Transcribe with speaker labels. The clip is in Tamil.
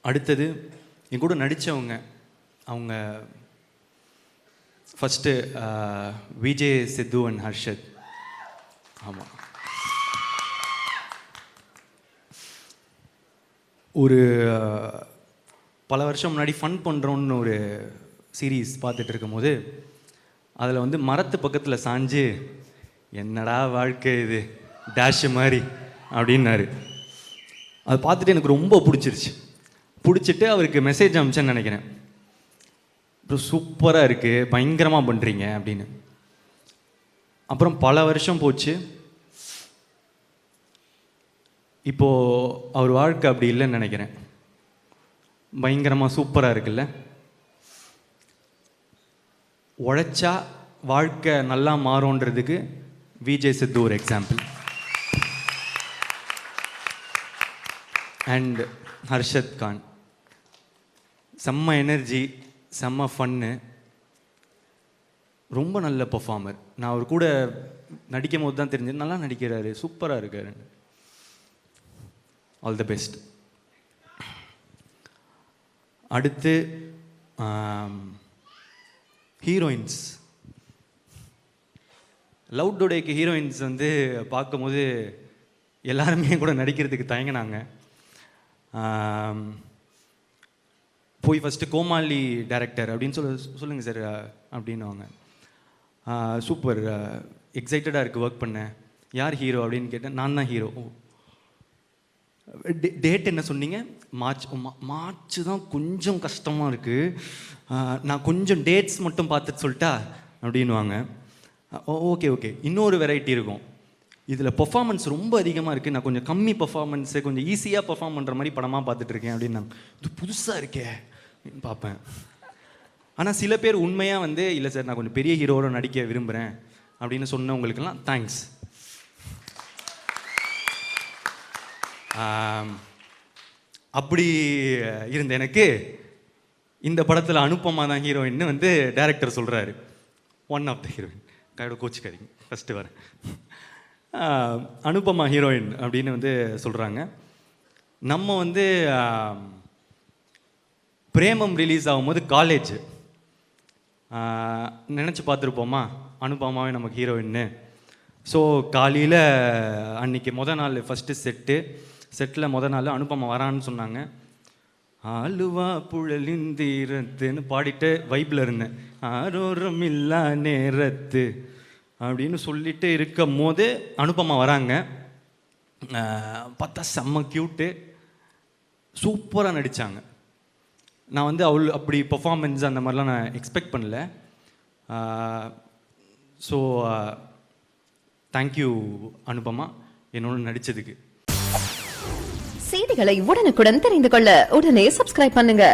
Speaker 1: அடுத்தது என் கூட நடித்தவங்க, அவங்க ஃபஸ்ட்டு விஜய், சித்து அண்ட் ஹர்ஷத். ஆமாம், ஒரு பல வருஷம் முன்னாடி ஃபன் பண்ணுறோன்னு ஒரு சீரீஸ் பார்த்துட்டு இருக்கும்போது அதில் வந்து மரத்து பக்கத்தில் சாஞ்சு என்னடா வாழ்க்கை இது டேஷ் மாதிரி அப்படின்னாரு. அதை பார்த்துட்டு எனக்கு ரொம்ப பிடிச்சிட்டு அவருக்கு மெசேஜ் அனுப்பிச்சேன்னு நினைக்கிறேன். இப்போ சூப்பராக இருக்குது, பயங்கரமாக பண்ணுறீங்க அப்படின்னு. அப்புறம் பல வருஷம் போச்சு. இப்போது அவர் வாழ்க்கை அப்படி இல்லைன்னு நினைக்கிறேன். பயங்கரமாக சூப்பராக இருக்குல்ல. உழைச்சா வாழ்க்கை நல்லா மாறும்ன்றதுக்கு விஜய், சித்து ஒரு எக்ஸாம்பிள். அண்ட் ஹர்ஷத் கான், செம்ம எனர்ஜி, செம்ம ஃபன்னு, ரொம்ப நல்ல பர்ஃபார்மர். நான் அவர் கூட நடிக்கும் போது தான் தெரிஞ்சது நல்லா நடிக்கிறாரு, சூப்பராக இருக்காரு. All the best. அடுத்து ஹீரோயின்ஸ். லவ் டுடேக்கு ஹீரோயின்ஸ் வந்து பார்க்கும்போது எல்லாருமே கூட நடிக்கிறதுக்கு தயங்கினாங்க. போய் ஃபஸ்ட்டு கோமாளி டைரக்டர் அப்படின்னு சொல்லுங்கள் சார் அப்படின்னுவாங்க. சூப்பர், எக்ஸைட்டடாக இருக்குது ஒர்க் பண்ண. யார் ஹீரோ அப்படின்னு கேட்டேன். நான் தான் ஹீரோ. டேட் என்ன சொன்னீங்க? மார்ச் தான் கொஞ்சம் கஷ்டமாக இருக்குது, நான் கொஞ்சம் டேட்ஸ் மட்டும் பார்த்துட்டு சொல்லிட்டா அப்படின்வாங்க. ஓகே. இன்னொரு வெரைட்டி இருக்கும், இதில் பெர்ஃபார்மன்ஸ் ரொம்ப அதிகமாக இருக்குது, நான் கொஞ்சம் கம்மி பெர்ஃபார்மன்ஸு, கொஞ்சம் ஈஸியாக பெர்ஃபார்ம் பண்ணுற மாதிரி படமாக பார்த்துட்ருக்கேன் அப்படின்னு. நான் இது புதுசாக இருக்கே அப்படின்னு பார்ப்பேன். ஆனால் சில பேர் உண்மையாக வந்து இல்லை சார் நான் கொஞ்சம் பெரிய ஹீரோவோட நடிக்க விரும்புகிறேன் அப்படின்னு சொன்னவங்களுக்கெல்லாம் தேங்க்ஸ். அப்படி இருந்த எனக்கு இந்த படத்தில் அனுப்பமா தான் ஹீரோயின்னு வந்து டைரக்டர் சொல்கிறாரு. ஒன் ஆஃப் த ஹீரோயின், கையோட கோச்சிக்காதீங்க, ஃபஸ்ட்டு வரேன். அனுப்பமா ஹீரோயின் அப்படின்னு வந்து சொல்கிறாங்க. நம்ம வந்து பிரேமம் ரிலீஸ் ஆகும்போது காலேஜ் நினச்சி பார்த்துருப்போமா அனுப்பமாவே நமக்கு ஹீரோயின்னு. ஸோ காலையில் அன்றைக்கி நாள் ஃபஸ்ட்டு செட்டில் நாள் அனுப்பமா வரான்னு சொன்னாங்க. ஆளுவா புழலிந்தீரத்துன்னு பாடிட்டு வைப்பில் இருந்தேன். ஆரோரம் இல்லா நேரத்து அப்படின்னு சொல்லிட்டு இருக்கும் போது அனுப்பமா வராங்க. பார்த்தா செம்ம க்யூட்டு, சூப்பராக நடித்தாங்க. நான் வந்து அப்படி பர்ஃபார்மன்ஸ் அந்த மாதிரிலாம் நான் எக்ஸ்பெக்ட் பண்ணல. ஸோ தேங்க்யூ அனுப்பமா என்னோட நடித்ததுக்கு.
Speaker 2: செய்திகளை உடனுக்குடன் தெரிந்து கொள்ள உடனே சப்ஸ்கிரைப் பண்ணுங்க.